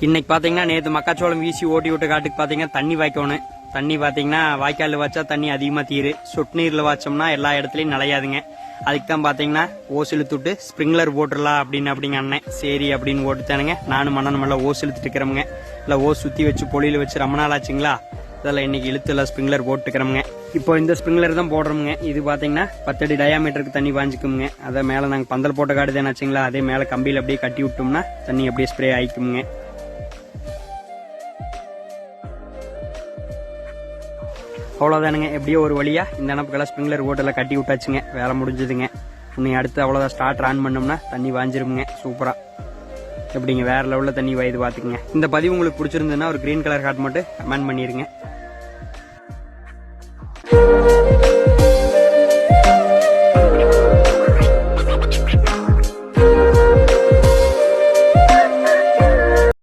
இன்னைக்கு பாத்தீங்கன்னா நேற்று மக்காச்சோளம் வீசி ஓட்டி விட்ட காட்டுக்கு பாத்தீங்கன்னா தண்ணி வாய்க்கணும். தண்ணி பாத்தீங்கன்னா வாய்க்காலில் வச்சா தண்ணி அதிகமா தீரு, சொட்டு நீர்ல வச்சோம்னா எல்லா இடத்துலயும் நலையாதுங்க. அதுக்கு தான் பாத்தீங்கன்னா ஓஸ் இழுத்துட்டு ஸ்ப்ரிங்க்லர் போட்டுடலாம் அப்படிங்க அண்ணன். சரி அப்படின்னு போட்டுத்தானுங்க. நானும் மண்ணெல்லாம் ஓஸ் இழுத்துட்டு இருக்கிறோமுங்க. இல்லை ஓஸ் சுத்தி வச்சு பொழியில வச்சு ரொம்ப நாள் ஆச்சுங்களா, இதெல்லாம் இன்னைக்கு இழுத்துல ஸ்ப்ரிங்க்லர் போட்டுக்கிறோமுங்க. இப்போ இந்த ஸ்ப்ரிங்க்லர் தான் போடுறோமுங்க. இது பாத்தீங்கன்னா 10 அடி டயாமீட்டருக்கு தண்ணி வாங்கிக்குமுங்க. அதை மேல நாங்க பந்தல் போட்ட காடு தானே ஆச்சுங்களா, அதே மேல கம்பியில் அப்படியே கட்டி விட்டோம்னா தண்ணி அப்படியே ஸ்ப்ரே ஆயிக்குமுங்க. அவ்வளோதானுங்க. எப்படியோ ஒரு வழியா இந்த அணப்புக்கெல்லாம் ஸ்ப்ரிங்க்லர் போட்டெல்லாம் கட்டி விட்டாச்சுங்க. வேலை முடிஞ்சதுங்க. இன்னும் அடுத்து அவ்வளோதான் ஸ்டார்ட் ஆன் பண்ணோம்னா தண்ணி வாஞ்சிருமுங்க சூப்பரா. எப்படிங்க வேற லெவலில் தண்ணி வாயுது பார்த்துக்குங்க. இந்த பதிவு உங்களுக்கு பிடிச்சிருந்ததுன்னா ஒரு கிரீன் கலர் ஹார்ட் மட்டும் கமெண்ட் பண்ணிருங்க.